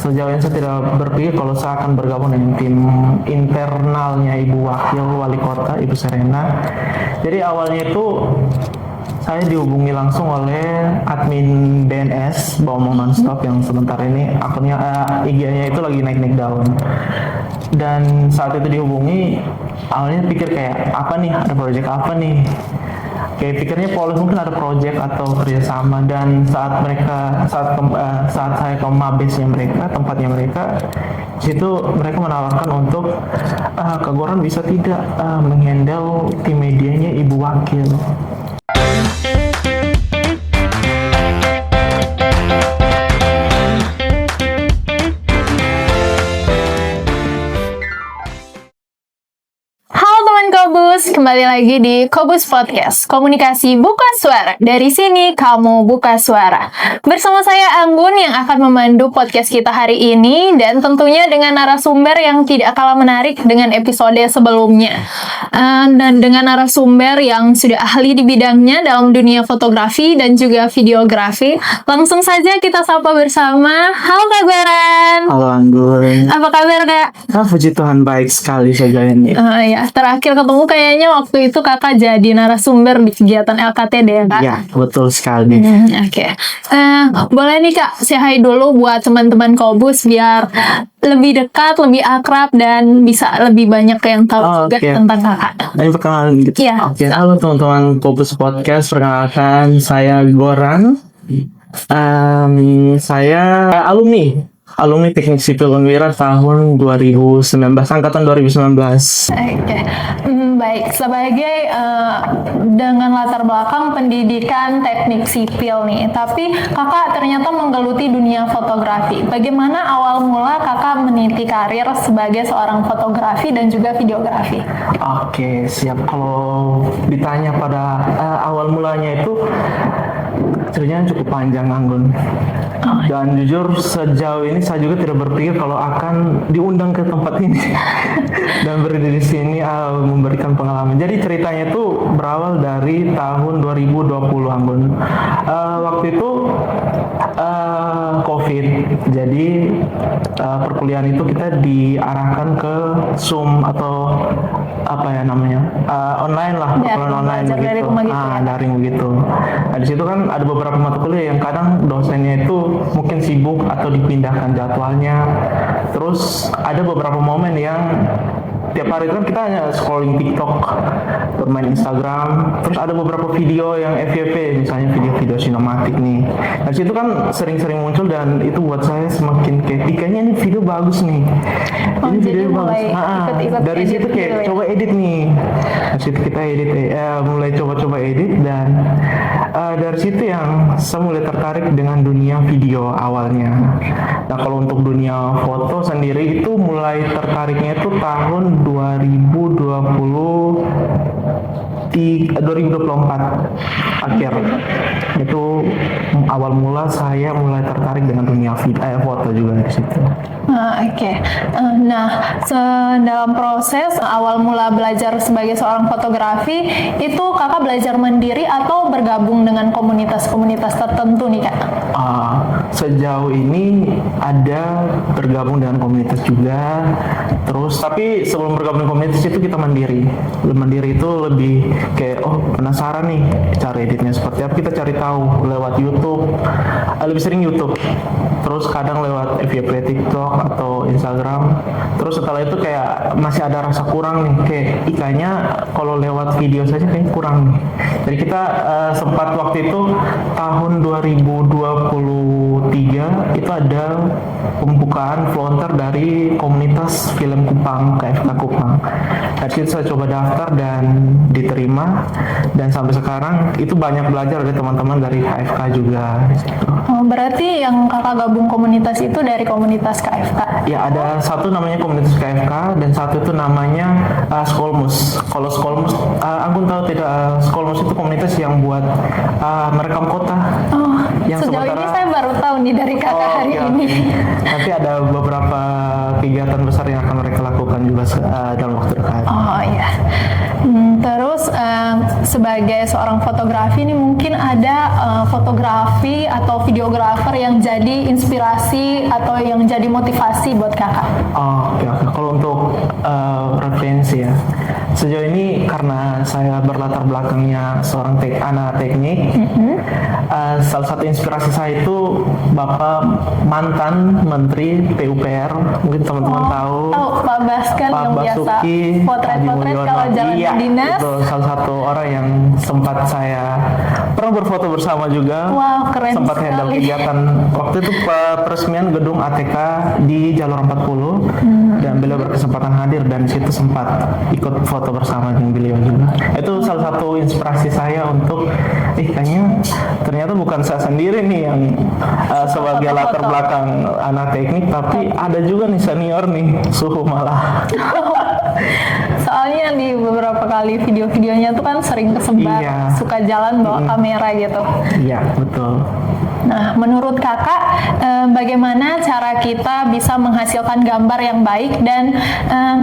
sejauh ini saya tidak berpikir kalau saya akan bergabung dengan tim internalnya Ibu Wakil Wali Kota, Ibu Serena. Jadi awalnya itu saya dihubungi langsung oleh admin DNS Baomong Nonstop yang sebentar ini akunnya IG-nya itu lagi naik-naik daun. Dan saat itu dihubungi, awalnya pikir kayak apa nih, ada project apa nih? Kayak pikirnya Polis mungkin ada project atau kerjasama. Dan saat saya ke mabesnya mereka, tempatnya mereka, situ mereka menawarkan untuk Kak Goran bisa tidak menghandle tim medianya Ibu Wakil. Kobus, kembali lagi di Kobus Podcast, komunikasi buka suara. Dari sini kamu buka suara. Bersama saya Anggun yang akan memandu podcast kita hari ini, dan tentunya dengan narasumber yang tidak kalah menarik dengan episode sebelumnya. Dan dengan narasumber yang sudah ahli di bidangnya dalam dunia fotografi dan juga videografi. Langsung saja kita sapa bersama. Halo Kak Goran. Halo Anggun. Apa kabar Kak? Puji Tuhan baik sekali saja ini. Ya, terakhir ketemu kayaknya waktu itu kakak jadi narasumber di kegiatan LKTD ya Kak? Iya, betul sekali. Oke. Boleh nih Kak, say hi dulu buat teman-teman Kobus biar lebih dekat, lebih akrab, dan bisa lebih banyak yang tahu juga tentang kakak. Ini perkenalan gitu? Iya. Oke, halo teman-teman Kobus Podcast, perkenalkan saya Goran. Saya alumni Teknik Sipil Unwira tahun 2019, angkatan 2019. Oke. Baik, sebagai dengan latar belakang pendidikan teknik sipil nih, tapi kakak ternyata menggeluti dunia fotografi. Bagaimana awal mula kakak meniti karir sebagai seorang fotografi dan juga videografi? Oke, siap. Kalau ditanya pada awal mulanya itu ceritanya cukup panjang, Anggun. Dan jujur sejauh ini saya juga tidak berpikir kalau akan diundang ke tempat ini dan berdiri di sini memberikan pengalaman. Jadi ceritanya itu berawal dari tahun 2020, Anggun. Waktu itu COVID, jadi perkuliahan itu kita diarahkan ke Zoom atau apa ya namanya, online lah, perkuliahan online begitu. Daring begitu. Nah, di situ kan ada beberapa mata kuliah yang kadang dosennya itu mungkin sibuk atau dipindahkan jadwalnya. Terus ada beberapa momen yang tiap hari kan kita hanya scrolling TikTok, bermain Instagram. Terus ada beberapa video yang FYP, misalnya video-video sinematik nih. Nah, situ kan sering-sering muncul dan itu buat saya semakin kayak kayaknya ini video bagus nih. Ini video bagus. Dari situ kayak coba edit nih. Dari situ kita edit, mulai coba-coba edit, dan dari situ yang saya mulai tertarik dengan dunia video awalnya. Nah, kalau untuk dunia foto sendiri itu mulai tertariknya itu tahun 2024 akhir. Itu awal mula saya mulai tertarik dengan dunia foto juga di situ. Oke. Nah, dalam proses awal mula belajar sebagai seorang fotografi itu kakak belajar mandiri atau bergabung dengan komunitas-komunitas tertentu nih Kak? Sejauh ini ada bergabung dengan komunitas juga. Terus tapi sebelum bergabung dengan komunitas itu kita mandiri. Mandiri itu lebih kayak penasaran nih cara editnya seperti apa, kita cari tahu lewat YouTube. Lebih sering YouTube. Terus kadang lewat FYP TikTok atau Instagram. Terus setelah itu kayak masih ada rasa kurang nih, kayak kayaknya kalau lewat video saja kayaknya kurang nih. Jadi kita sempat waktu itu tahun 2023 itu ada pembukaan volunteer dari komunitas film Kupang, KFK Kupang. Dari situ saya coba daftar dan diterima, dan sampai sekarang itu banyak belajar dari teman-teman dari KFK juga. Berarti yang kakak gabung komunitas itu dari komunitas KFK? Ya, ada satu namanya komunitas KFK dan satu itu namanya Skolmus. Kalau Skolmus, Anggun tahu tidak? Skolmus itu komunitas yang buat merekam kota. Yang sejauh ini saya baru tahu nih dari kakak hari ini. Nanti ada beberapa kegiatan besar yang akan mereka lakukan juga dalam waktu dekat. Terus Terus sebagai seorang fotografi ini mungkin ada fotografi atau videografer yang jadi inspirasi atau yang jadi motivasi buat kakak? Oke. Kalau untuk referensi ya, sejauh ini karena saya berlatar belakangnya seorang anak teknik, salah satu inspirasi saya itu Bapak mantan Menteri PUPR, mungkin teman-teman tahu. Pak Baskan Pak yang biasa Basuki potret-potret kalau jalan iya, dinas. itu salah satu orang yang sempat saya pernah berfoto bersama juga. Wow, keren sempat handle sekali. kegiatan waktu itu peresmian gedung ATK di Jalur 40 dan beliau berkesempatan hadir dan situ sempat ikut foto bersama dengan beliau juga. Itu salah satu inspirasi saya untuk kayaknya ternyata bukan saya sendiri nih yang sebagai latar belakang anak teknik, tapi ada juga nih senior nih suhu malah. Soalnya di beberapa kali video-videonya tuh kan sering kesebar, Iya. suka jalan bawa kamera gitu. Iya betul. Nah, menurut kakak, bagaimana cara kita bisa menghasilkan gambar yang baik dan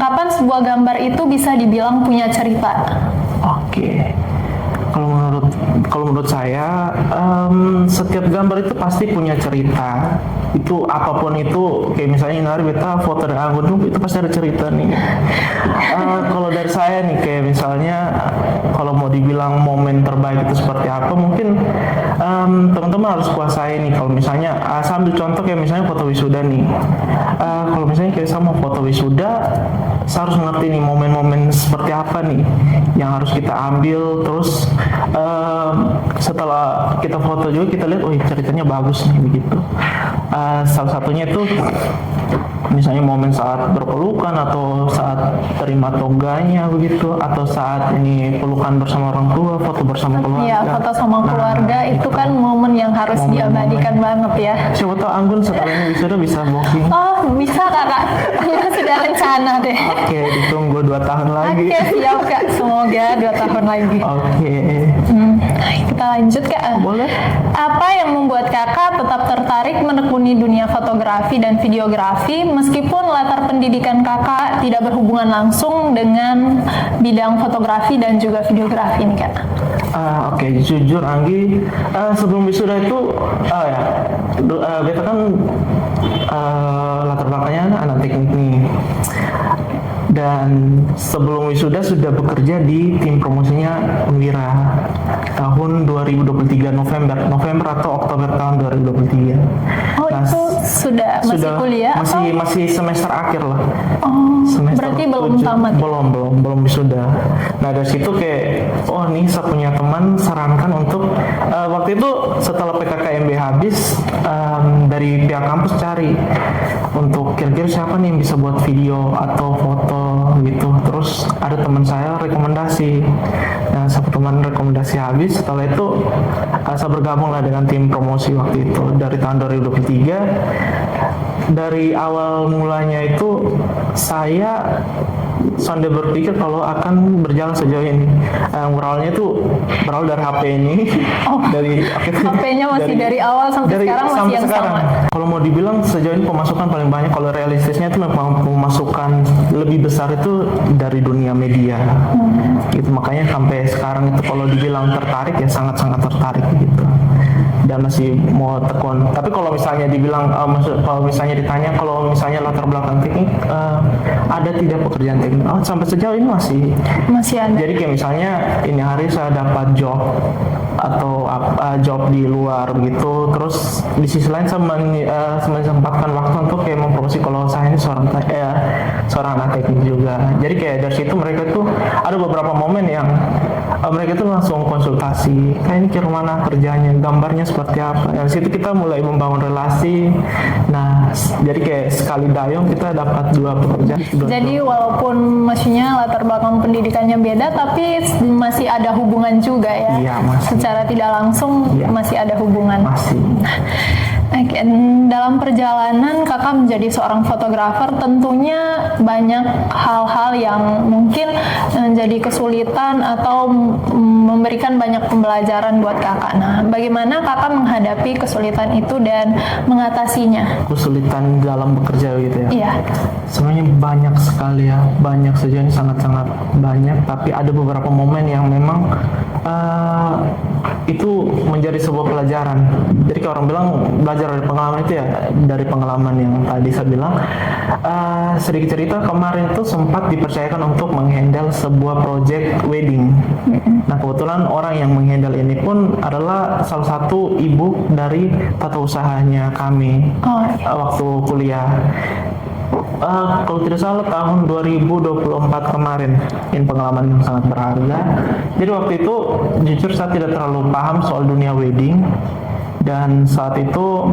kapan sebuah gambar itu bisa dibilang punya cerita? Oke. Kalau menurut saya setiap gambar itu pasti punya cerita. Itu apapun itu, kayak misalnya hari beta foto dengan Anggun itu pasti ada cerita nih. Kalau dari saya nih, kayak misalnya kalau mau dibilang momen terbaik itu seperti apa, mungkin teman-teman harus kuasai nih. Kalau misalnya saya ambil contoh kayak misalnya foto wisuda nih. Kalau misalnya kayak sama foto wisuda, saya harus ngerti nih momen-momen seperti apa nih yang harus kita ambil. Terus setelah kita foto juga kita lihat, ceritanya bagus nih begitu. Salah satunya itu misalnya momen saat berpelukan atau saat terima toganya begitu, atau saat ini pelukan bersama orang tua, foto bersama keluarga. Iya, foto sama keluarga itu kan momen yang harus diabadikan banget ya. Siapa tahu Anggun setelah ini wisuda bisa booking. Oh, bisa kakak. Sudah rencana deh. Oke, ditunggu 2 tahun lagi. Oke, siap kak. Semoga 2 tahun lagi. Oke. Kita lanjut kak. Boleh. Apa yang membuat kakak tetap tertarik menekuni dunia fotografi dan videografi meskipun latar pendidikan kakak tidak berhubungan langsung dengan bidang fotografi dan juga videografi nih kak? Oke, jujur Anggi, sebelum wisuda itu, beta kan latar belakangnya anak teknik nih. Dan sebelum wisuda sudah bekerja di tim promosinya Unwira tahun 2023 November atau Oktober tahun 2023. Oh, nah, itu masih kuliah? Masih semester akhir lah. Oh, Semester berarti belum 7. tamat. Belum wisuda. Nah dari situ kayak, nih saya punya teman sarankan untuk waktu itu setelah PKKMB habis, dari pihak kampus cari untuk kira-kira siapa nih yang bisa buat video atau foto gitu. Terus ada teman saya rekomendasi. Nah satu teman rekomendasi habis, setelah itu saya bergabung lah dengan tim promosi waktu itu dari tahun 2023. Dari awal mulanya itu saya sambil berpikir kalau akan berjalan sejauh ini. Berawalnya itu berawal dari HP ini. Dari HP-nya masih dari awal sampai sekarang masih yang sama. Kalau mau dibilang sejauh ini pemasukan paling banyak, kalau realistisnya itu memang pemasukan lebih besar itu dari dunia media. Gitu, makanya sampai sekarang itu kalau dibilang tertarik ya sangat-sangat tertarik gitu. Dan masih mau tekun. Tapi kalau misalnya dibilang, kalau misalnya ditanya kalau misalnya latar belakang teknik, ada tidak pekerjaan teknik? Sampai sejauh ini masih ada. Jadi kayak misalnya ini hari saya dapat job atau job di luar begitu, terus di sisi lain saya menyempatkan waktu untuk kayak mempromosi kalau saya ini seorang anak teknik juga. Jadi kayak dari situ mereka tuh ada beberapa momen yang mereka tuh langsung konsultasi, kayak ini kira mana kerjanya, gambarnya seperti apa. Dari situ kita mulai membangun relasi. Nah, jadi kayak sekali dayung kita dapat 2 pekerjaan. Jadi walaupun maksudnya latar belakang pendidikannya beda, tapi masih ada hubungan juga ya. Iya, masih. Secara tidak langsung masih ada hubungan. Masih. Oke, dalam perjalanan kakak menjadi seorang fotografer tentunya banyak hal-hal yang mungkin menjadi kesulitan atau memberikan banyak pembelajaran buat kakak. Nah, bagaimana kakak menghadapi kesulitan itu dan mengatasinya? Kesulitan dalam bekerja gitu ya. Iya. Sebenarnya banyak sekali ya, banyak sejauh ini sangat-sangat banyak. Tapi ada beberapa momen yang memang itu menjadi sebuah pelajaran. Jadi kalau orang bilang belajar dari pengalaman itu ya, dari pengalaman yang tadi saya bilang. Sedikit cerita, kemarin itu sempat dipercayakan untuk menghandle sebuah project wedding. Nah, kebetulan orang yang menghandle ini pun adalah salah satu ibu dari tata usahanya kami waktu kuliah. Kalau tidak salah tahun 2024 kemarin. Ini pengalaman yang sangat berharga. Jadi waktu itu jujur saya tidak terlalu paham soal dunia wedding, dan saat itu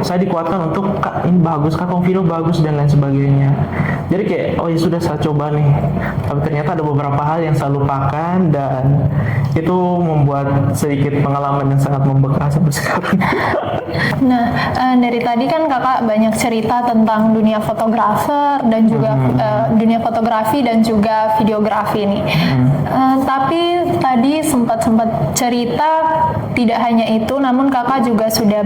saya dikuatkan untuk, Kak, ini bagus, Kak, kamu video bagus dan lain sebagainya. Jadi kayak, oh ya sudah, saya coba nih. Tapi ternyata ada beberapa hal yang saya lupakan, dan itu membuat sedikit pengalaman yang sangat membekas sampai sekarang. Nah, dari tadi kan kakak banyak cerita tentang dunia fotografer dan juga dunia fotografi dan juga videografi nih. Tapi tadi sempat cerita tidak hanya itu, namun kakak juga sudah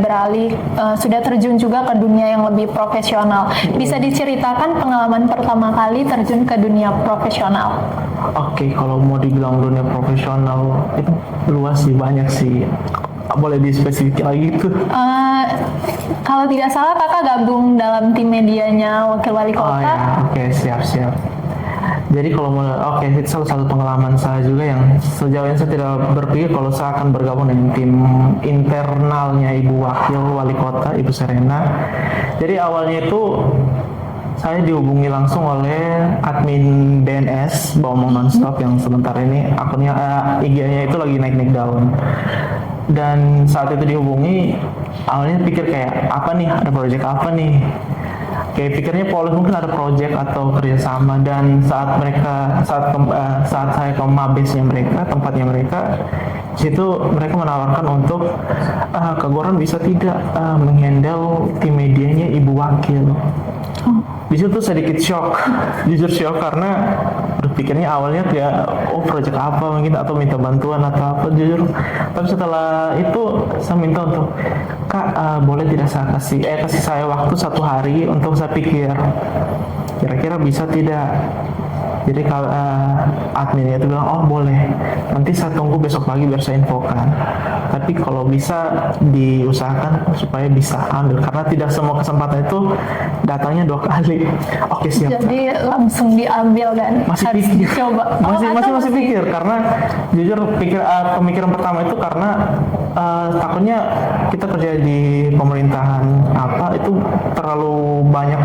sudah terjun juga ke dunia yang lebih profesional. Bisa diceritakan pengalaman pertama kali terjun ke dunia profesional? Oke, kalau mau dibilang dunia profesional itu luas sih, banyak sih. Boleh dispesifikin lagi tuh? Kalau tidak salah kakak gabung dalam tim medianya Wakil Wali Kota. Oh ya, oke, siap. Jadi kalau itu salah satu pengalaman saya juga yang sejauh ini saya tidak berpikir kalau saya akan bergabung dengan tim internalnya Ibu Wakil Wali Kota, Ibu Serena. Jadi awalnya itu saya dihubungi langsung oleh admin BNS Baumong Nonstop yang sementara ini akunnya IG-nya itu lagi naik daun. Dan saat itu dihubungi, awalnya pikir kayak apa nih, ada proyek apa nih, kayak pikirnya mungkin ada proyek atau kerjasama. Dan saat saya ke mabesnya mereka, tempatnya mereka, situ mereka menawarkan untuk Kak Goran bisa tidak menghandle tim medianya Ibu Wakil. Di situ sedikit shock, jujur shock, karena berpikirnya awalnya kayak proyek apa mungkin, atau minta bantuan atau apa, jujur. Tapi setelah itu saya minta untuk, Kak, boleh tidak saya kasih saya waktu 1 hari untuk saya pikir kira-kira bisa tidak. Jadi kalau adminnya itu bilang, oh boleh, nanti saya tunggu besok pagi biar saya infokan. Tapi kalau bisa diusahakan supaya bisa ambil, karena tidak semua kesempatan itu datangnya 2 kali. Oke, siap. Jadi langsung diambil dan masih harus pikir. dicoba. Masih pikir, karena jujur pemikiran pertama itu karena takutnya kita kerja di pemerintahan itu terlalu banyak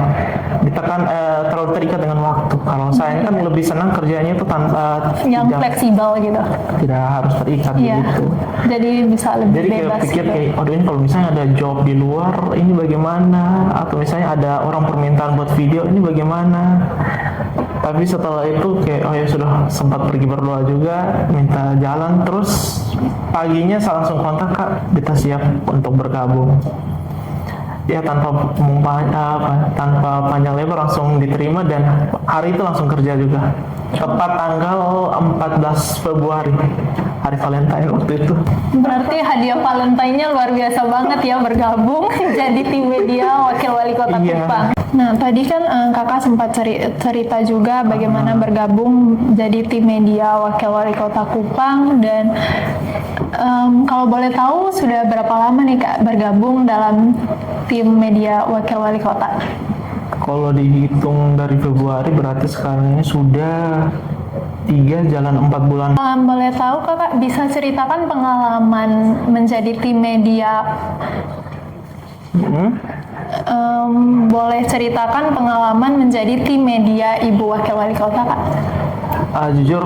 terlalu terikat dengan waktu. Kalau saya kan lebih senang kerjanya itu tanpa yang fleksibel gitu, tidak harus terikat gitu. Jadi bisa lebih jadi bebas. Kayak pikir gitu. Kayak, ini kalau misalnya ada job di luar ini bagaimana, atau misalnya ada orang permintaan buat video ini bagaimana. Tapi setelah itu kayak, oh ya sudah, sempat pergi berdoa juga, minta jalan. Terus paginya saya langsung kontak, Kak, kita siap untuk bergabung. Ya tanpa panjang lebar langsung diterima, dan hari itu langsung kerja juga. Tepat tanggal 14 Februari, hari Valentine waktu itu. Berarti hadiah Valentine-nya luar biasa banget ya, bergabung jadi tim media Wakil Wali Kota Kupang. Nah, tadi kan kakak sempat cerita juga bagaimana bergabung jadi tim media Wakil Wali Kota Kupang, dan kalau boleh tahu sudah berapa lama nih Kak bergabung dalam tim media Wakil Wali Kota? Kalau dihitung dari Februari berarti sekarang ini sudah 3 jalan 4 bulan. Boleh tahu Kakak bisa ceritakan pengalaman menjadi tim media? Boleh ceritakan pengalaman menjadi tim media Ibu Wakil Wali Kota, Kak? Jujur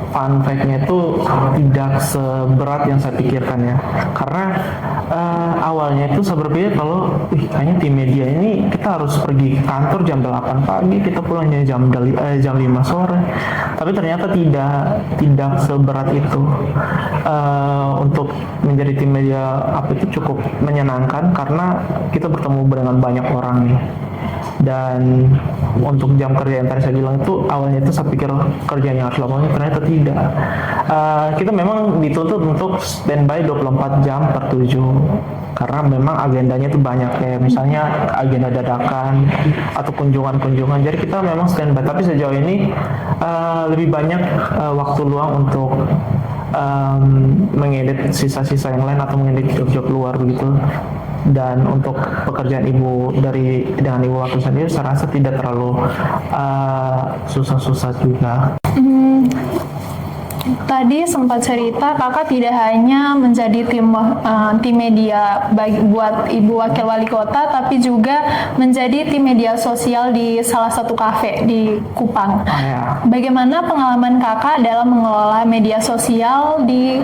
fun fact-nya itu tidak seberat yang saya pikirkan ya. Karena awalnya itu saya berpikir kalau kayaknya tim media ini kita harus pergi kantor jam 8 pagi, kita pulangnya jam 5 sore. Tapi ternyata tidak seberat itu. Untuk menjadi tim media apa itu cukup menyenangkan karena kita bertemu dengan banyak orang nih. Dan untuk jam kerja yang tadi saya bilang itu awalnya itu saya pikir kerjanya harus lapangan, ternyata tidak. Kita memang dituntut untuk standby 24 jam per 7 karena memang agendanya itu banyak, kayak misalnya agenda dadakan atau kunjungan-kunjungan, jadi kita memang standby. Tapi sejauh ini lebih banyak waktu luang untuk mengedit sisa-sisa yang lain atau mengedit job-job luar begitu. Dan untuk pekerjaan dengan ibu waktu sendiri saya rasa tidak terlalu susah-susah juga. Tadi sempat cerita kakak tidak hanya menjadi tim media buat ibu wakil wali kota, tapi juga menjadi tim media sosial di salah satu kafe di Kupang. Bagaimana pengalaman kakak dalam mengelola media sosial di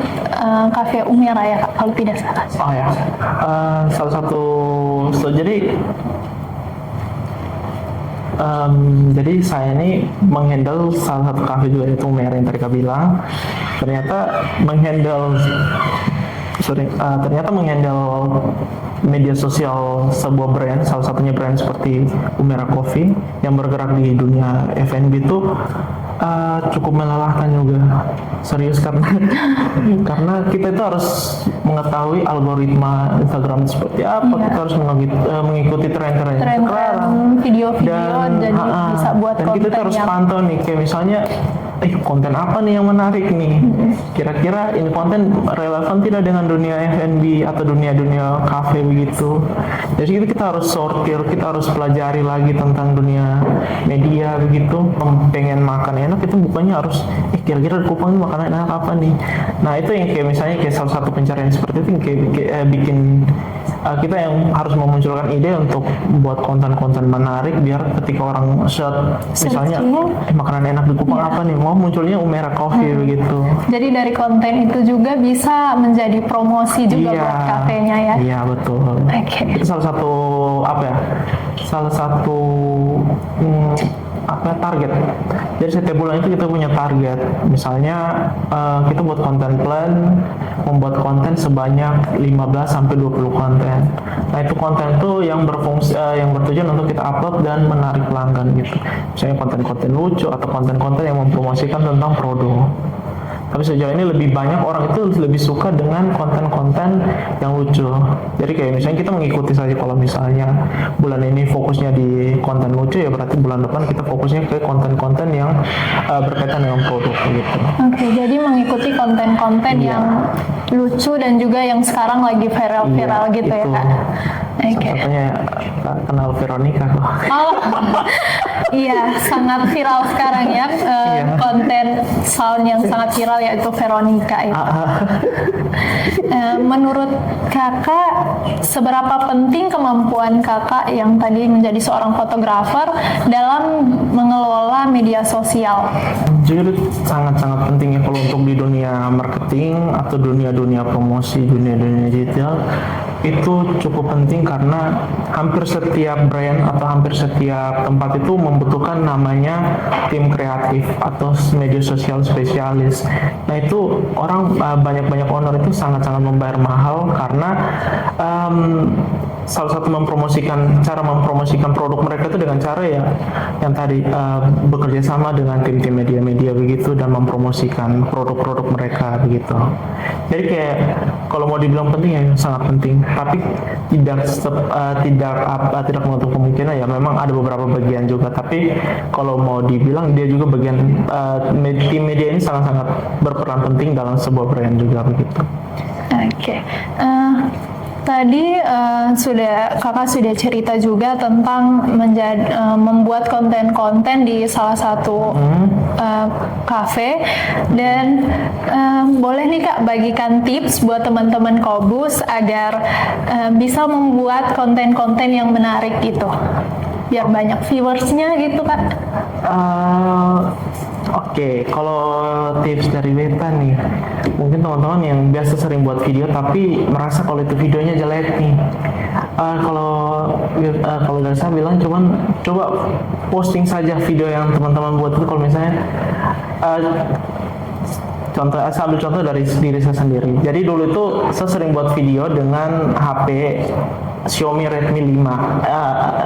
kafe Umi Raya, kalau tidak salah? Salah satu jadi saya ini menghandle salah satu kafe juga, itu Mer yang tadi Kak bilang. Ternyata menghandle media sosial sebuah brand, salah satunya brand seperti Umera Coffee yang bergerak di dunia F&B itu cukup melelahkan juga, serius, karena kita itu harus mengetahui algoritma Instagram seperti apa, kita harus mengikuti tren-tren sekarang, video-video, jadi bisa buat dan kita harus pantau nih, kayak misalnya konten apa nih yang menarik nih, kira-kira ini konten relevan tidak dengan dunia F&B atau dunia kafe begitu. Jadi kita harus sortir, kita harus pelajari lagi tentang dunia media begitu. Pengen makan enak itu bukannya harus kira-kira di Kupang ini makanan enak apa nih. Nah itu yang kayak misalnya kayak salah satu pencarian seperti itu yang kayak bikin kita yang harus memunculkan ide untuk buat konten-konten menarik biar ketika orang misalnya makanan enak di Kupang apa nih, mau munculnya Umera Coffee begitu. Jadi dari konten itu juga bisa menjadi promosi juga buat kafenya ya. Iya betul. Itu salah satu target. Jadi setiap bulan itu kita punya target. Misalnya kita buat konten plan, membuat konten sebanyak 15 sampai 20 konten. Nah, itu konten itu yang bertujuan untuk kita upload dan menarik pelanggan gitu. Misalnya konten-konten lucu atau konten-konten yang mempromosikan tentang produk. Tapi sejauh ini lebih banyak orang itu lebih suka dengan konten-konten yang lucu. Jadi kayak misalnya kita mengikuti saja, kalau misalnya bulan ini fokusnya di konten lucu, ya berarti bulan depan kita fokusnya ke konten-konten yang berkaitan dengan produk gitu. Oke, jadi mengikuti konten-konten yang lucu dan juga yang sekarang lagi viral-viral gitu itu. Ya Kak? Satunya kenal Veronica kok. Iya, sangat viral sekarang ya, konten sound yang sangat viral yaitu Veronica itu. Menurut kakak, seberapa penting kemampuan kakak yang tadi menjadi seorang fotografer dalam mengelola media sosial? Jadi sangat-sangat penting ya kalau untuk di dunia marketing atau dunia promosi, dunia digital itu cukup penting karena hampir setiap brand atau hampir setiap tempat itu membutuhkan namanya tim kreatif atau media sosial spesialis. Nah itu banyak owner itu sangat-sangat membayar mahal karena salah satu cara mempromosikan produk mereka itu dengan cara yang tadi bekerja sama dengan tim-tim media begitu dan mempromosikan produk-produk mereka begitu. Jadi kayak kalau mau dibilang penting ya sangat penting, tapi tidak menutup kemungkinan ya memang ada beberapa bagian juga, tapi kalau mau dibilang dia juga bagian tim media ini sangat-sangat berperan penting dalam sebuah brand juga begitu. Oke. Tadi kakak sudah cerita juga tentang membuat konten-konten di salah satu kafe, dan boleh nih Kak bagikan tips buat teman-teman Qobuz agar bisa membuat konten-konten yang menarik gitu. biar banyak viewersnya gitu Kak? Oke, kalau tips dari Beta nih, mungkin teman-teman yang biasa sering buat video tapi merasa kalau itu videonya jelek nih, kalau dari saya bilang coba posting saja video yang teman-teman buat itu. Kalau misalnya saya ambil contoh dari diri saya sendiri. Jadi dulu itu saya sering buat video dengan HP Xiaomi Redmi 5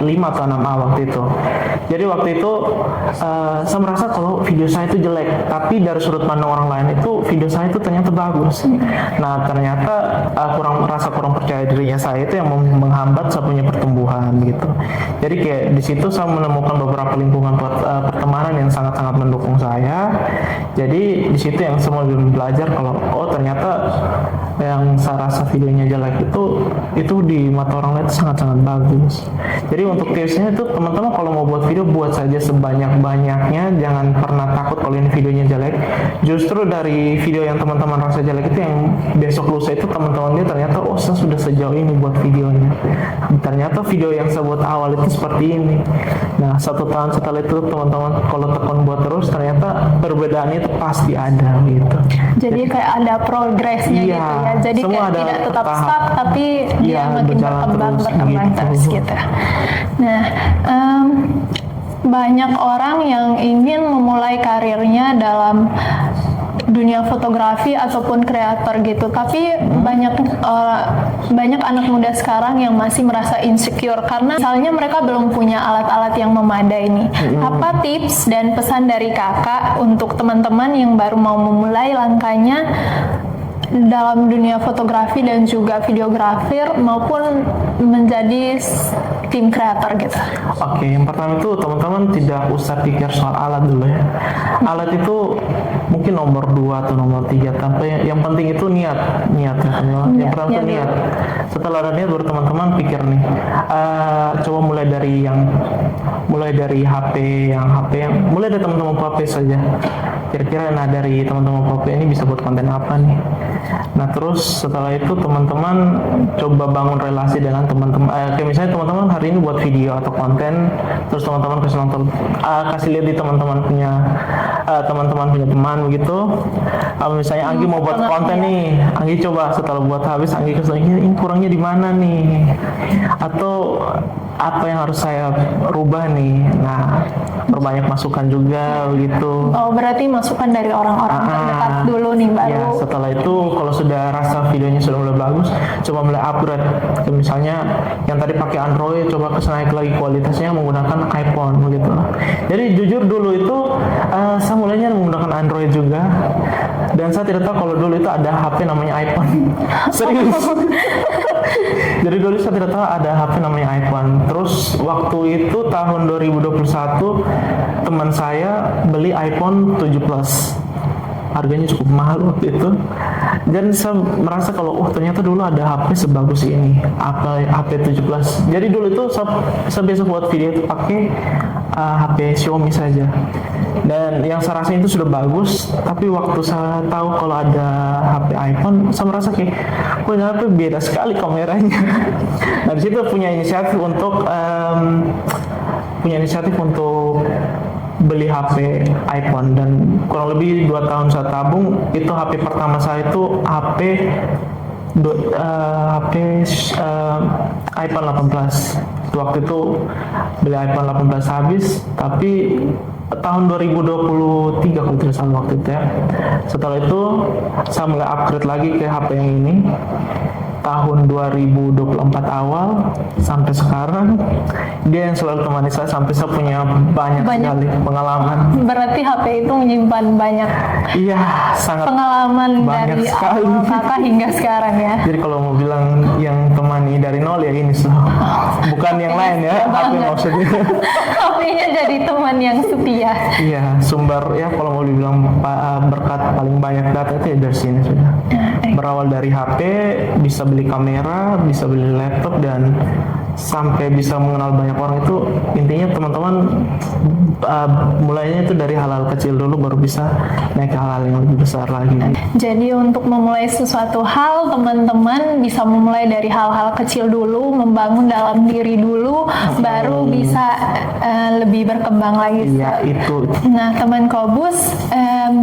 atau 6A waktu itu. Jadi waktu itu saya merasa kalau video saya itu jelek, tapi dari sudut pandang orang lain itu video saya itu ternyata bagus. Nah ternyata kurang percaya dirinya saya itu yang menghambat saya punya pertumbuhan gitu. Jadi kayak di situ saya menemukan beberapa lingkungan pertemanan yang sangat-sangat mendukung saya. Jadi di situ yang semua belajar kalau ternyata yang saya rasa videonya jelek itu di mata orang lain itu sangat-sangat bagus. Jadi untuk tipsnya itu teman-teman kalau mau buat video, buat saja sebanyak-banyaknya, jangan pernah takut kalau ini videonya jelek. Justru dari video yang teman-teman rasa jelek itu yang besok lusa itu teman-teman dia ternyata saya sudah sejauh ini buat videonya, ternyata video yang saya buat awal itu seperti ini. Nah 1 tahun setelah itu teman-teman kalau tekun buat terus, ternyata perbedaannya itu pasti ada gitu. Jadi kayak ada progresnya gitu ya. Jadi kayak tidak tetap stuck, tapi dia makin berkembang terus gitu. Nah, banyak orang yang ingin memulai karirnya dalam dunia fotografi ataupun kreator gitu, tapi banyak anak muda sekarang yang masih merasa insecure karena misalnya mereka belum punya alat-alat yang memadai nih. Apa tips dan pesan dari kakak untuk teman-teman yang baru mau memulai langkahnya dalam dunia fotografi dan juga videografir maupun menjadi tim kreator gitu? Oke, yang pertama itu teman-teman tidak usah pikir soal alat dulu ya. Alat itu mungkin nomor 2 atau nomor 3, tapi yang penting itu niat ya teman-teman. Yang pertama itu niat. Setelah ada niat baru teman-teman pikir nih, coba mulai dari HP yang mulai dari teman-teman HP saja. Kira-kira dari teman-teman HP ini bisa buat konten apa nih? Nah terus setelah itu teman-teman coba bangun relasi dengan teman-teman. Kayak misalnya teman-teman hari ini buat video atau konten, terus teman-teman kasih lihat di teman-teman punya teman begitu. Misalnya Anggi mau buat konten nih, Anggi coba setelah buat habis Anggi kasih ini kurangnya di mana nih? Atau apa yang harus saya rubah nih? Nah, berbanyak masukan juga begitu. Oh, berarti masukan dari orang-orang terdekat dulu nih baru. Ya, setelah itu kalau sudah rasa videonya sudah mulai bagus, coba mulai upgrade. Misalnya yang tadi pakai Android, coba naik lagi kualitasnya menggunakan iPhone begitu. Jadi jujur dulu itu saya mulainya menggunakan Android juga. Dan saya tidak tahu kalau dulu itu ada HP namanya iPhone. Serius. Jadi dulu saya tidak tahu ada HP namanya iPhone. Terus waktu itu tahun 2021 teman saya beli iPhone 7 Plus. Harganya cukup mahal waktu itu. Dan saya merasa kalau ternyata dulu ada HP sebagus ini, HP 7 Plus. Jadi dulu itu saya biasa buat video itu pakai HP Xiaomi saja. Dan yang saya rasa itu sudah bagus, tapi waktu saya tahu kalau ada HP iPhone, saya merasa kayak HP beda sekali kameranya. Nah di situ punya inisiatif untuk beli HP iPhone, dan kurang lebih 2 tahun saya tabung. Itu HP pertama saya itu iPhone 18. Waktu itu beli iPhone 18 habis, tapi tahun 2023 kalau tidak salah waktu itu ya. Setelah itu saya mulai upgrade lagi ke HP yang ini tahun 2024 awal sampai sekarang. Dia yang selalu temani saya sampai saya punya banyak sekali pengalaman. Berarti HP itu menyimpan banyak sangat pengalaman dari sekali. awal kakak hingga sekarang ya. Jadi kalau mau bilang yang temani dari nol ya ini bukan yang lain ya, HP maksudnya. HP-nya jadi teman yang setia. Iya, sumber ya kalau mau dibilang berkat paling banyak data itu ya dari sini sudah. Berawal dari HP, bisa beli kamera, bisa beli laptop, dan sampai bisa mengenal banyak orang itu intinya teman-teman mulainya itu dari hal-hal kecil dulu baru bisa naik ke hal-hal yang lebih besar lagi. Jadi untuk memulai sesuatu hal, teman-teman bisa memulai dari hal-hal kecil dulu, membangun dalam diri dulu, baru bisa lebih berkembang lagi. Iya itu. Nah teman Kobus,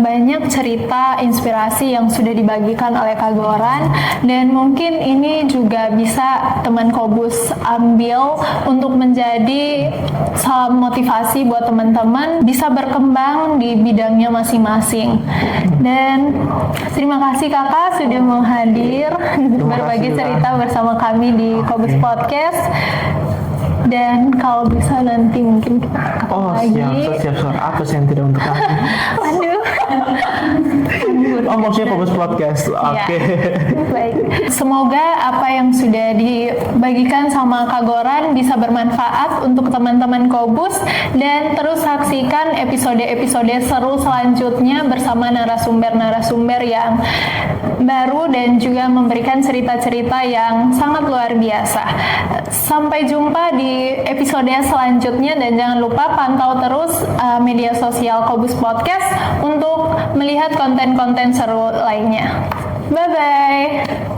banyak cerita inspirasi yang sudah dibagikan oleh Kak Goran, dan mungkin ini juga bisa teman Kobus ambil untuk menjadi salah motivasi buat teman-teman bisa berkembang di bidangnya masing-masing. Dan terima kasih kakak sudah mau hadir berbagi cerita bersama kami di Kobus Podcast. Dan kalau bisa nanti mungkin kita ketemu lagi. siap. Apa sih yang tidak untuk kami? Aduh. Maksudnya Kobus Podcast. Oke. Baik. Semoga apa yang sudah dibagikan sama Kak Goran bisa bermanfaat untuk teman-teman Kobus, dan terus saksikan episode-episode seru selanjutnya bersama narasumber-narasumber yang baru dan juga memberikan cerita-cerita yang sangat luar biasa. Sampai jumpa di episode selanjutnya, dan jangan lupa pantau terus media sosial Kobus Podcast untuk melihat konten-konten seru lainnya. Bye-bye!